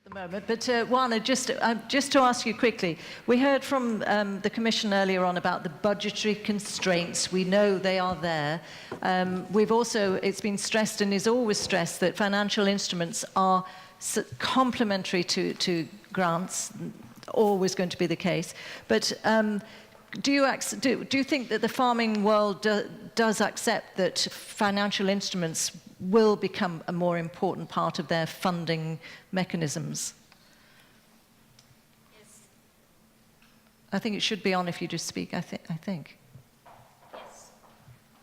at the moment, but Juana, just to ask you quickly, we heard from the Commission earlier on about the budgetary constraints. We know they are there. We've also, it's been stressed and is always stressed that financial instruments are complementary to grants, always going to be the case. But do you think that the farming world does accept that financial instruments will become a more important part of their funding mechanisms? Yes. I think it should be on if you just speak, I think. Yes.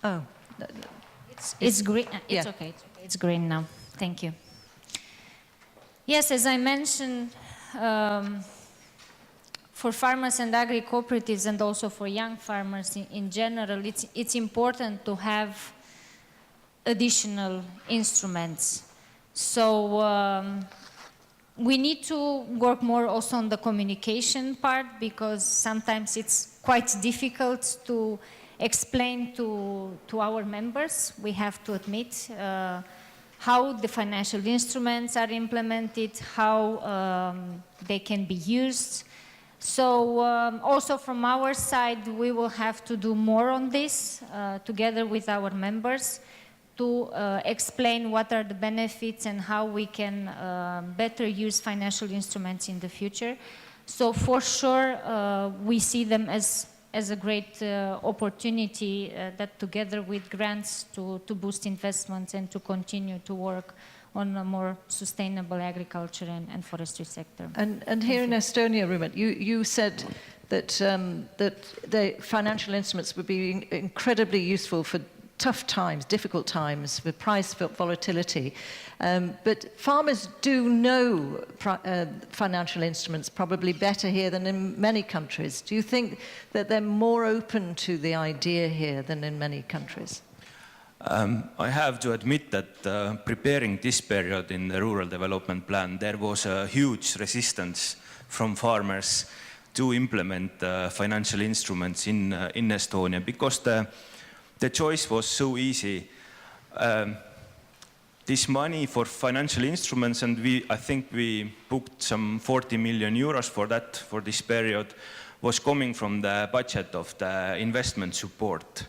Oh. It's green. It's yeah. okay. It's green now. Thank you. Yes, as I mentioned, for farmers and agri-cooperatives and also for young farmers in general, it's important to have additional instruments. So we need to work more also on the communication part, because sometimes it's quite difficult to explain to our members, we have to admit, how the financial instruments are implemented, how they can be used. So also from our side, we will have to do more on this together with our members to explain what are the benefits and how we can better use financial instruments in the future. So for sure, we see them as a great opportunity that together with grants to boost investments and to continue to work on a more sustainable agriculture and forestry sector. And here in Estonia, Ruumet, you said that, that the financial instruments would be incredibly useful for tough times, difficult times, for price volatility. But farmers do know financial instruments probably better here than in many countries. Do you think that they're more open to the idea here than in many countries? I have to admit that preparing this period in the Rural Development Plan, there was a huge resistance from farmers to implement financial instruments in Estonia, because the choice was so easy. This money for financial instruments, and I think we booked some 40 million euros for that, for this period, was coming from the budget of the investment support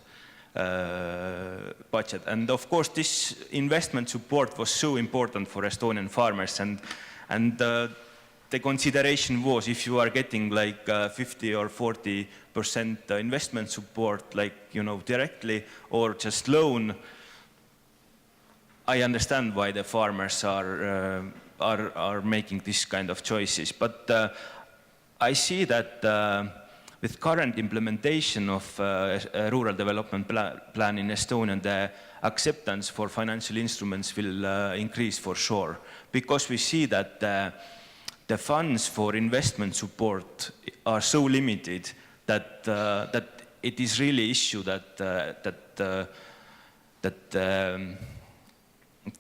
budget. And of course, this investment support was so important for Estonian farmers, and the consideration was, if you are getting like 50 or 40% investment support, like, you know, directly or just loan, I understand why the farmers are making this kind of choices. But I see that with current implementation of a rural development plan in Estonia, the acceptance for financial instruments will increase for sure, because we see that the funds for investment support are so limited that that it is really issue that the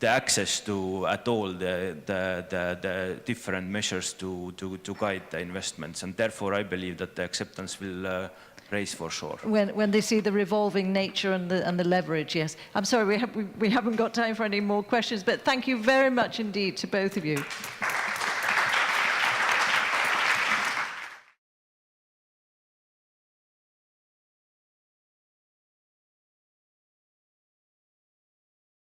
access to at all the different measures to guide the investments, and therefore I believe that the acceptance will raise for sure. When they see the revolving nature and the leverage, yes. I'm sorry, we haven't got time for any more questions, but thank you very much indeed to both of you.